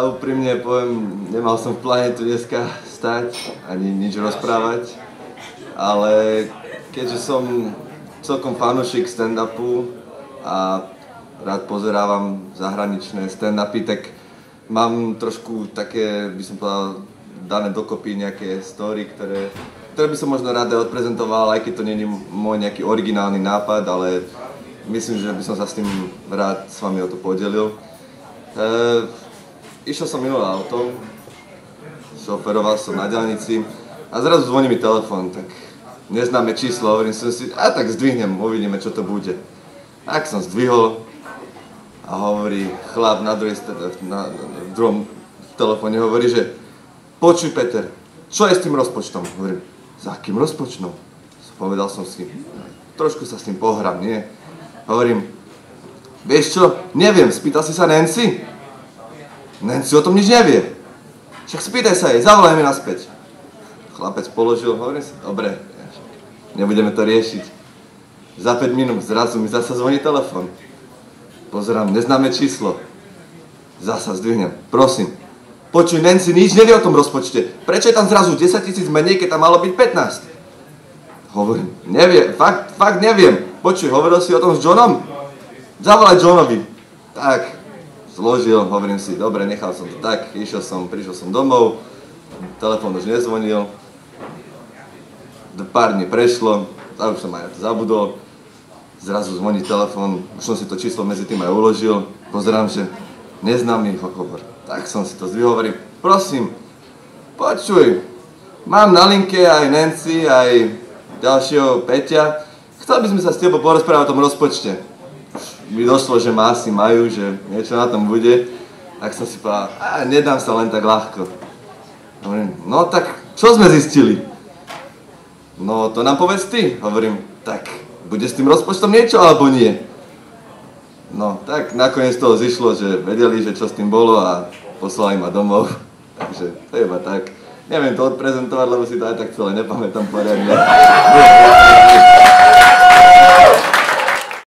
úprimne poviem, nemal som v pláne tu dneska stať, ani nič rozprávať, ale keďže som celkom fanúšik stand-upu a rád pozerávam zahraničné stand-upy, tak mám trošku také, by som povedal, dané dokopy nejaké story, ktoré by som možno rád odprezentoval, aj keď to nie je môj nejaký originálny nápad, ale myslím, že by som sa s tým rád s vami o to podelil. Išiel som minulé autom, šoferoval som na diaľnici a zrazu zvoní mi telefón, tak neznáme číslo, hovorím si, tak zdvihnem, uvidíme, čo to bude. Tak som zdvihol a hovorí chlap na druhom telefóne, hovorí, že počuj Peter, čo je s tým rozpočtom? Hovorím, za akým rozpočtom? Povedal som si, trošku sa s tým pohrám, nie? Hovorím, vieš čo, neviem, spýtal si sa Nancy? Nancy o tom nič nevie. Však spýtaj sa jej, zavolaj mi naspäť. Chlapec položil, hovorím si, dobre, nebudeme to riešiť. Za 5 minút zrazu mi zasa zvoní telefón. Pozerám, neznáme číslo. Zasa zdvihnem, prosím. Počuj, Nancy nič nevie o tom rozpočte. Prečo je tam zrazu 10 000 menej, keď tam malo byť 15? Hovorím, neviem, fakt neviem. Počuj, hovoril si o tom s Johnom? Zavolaj Johnovi. Tak, zložil, hovorím si, dobre, nechal som to tak, prišiel som domov, telefón už nezvonil. Pár dní prešlo, už som aj zabudol. Zrazu zvoní telefón, už som si to číslo medzi tým aj uložil. Pozerám, že neznámy hovor. Tak som si to zdvihol, hovorím, prosím, počuj, mám na linke aj Nancy, aj ďalšieho Peťa. Chcel by sme sa s tebou porozprávať o tom rozpočte. Mi došlo, že ma asi majú, že niečo na tom bude. Tak som si povedal, nedám sa len tak ľahko. Hovorím, no tak, čo sme zistili? No to nám povedz ty. Hovorím, tak, bude s tým rozpočtom niečo alebo nie? No, tak nakoniec toho zišlo, že vedeli, že čo s tým bolo a poslali ma domov. Takže to je iba tak. Neviem to odprezentovať, lebo si to aj tak celé nepamätám poriadne.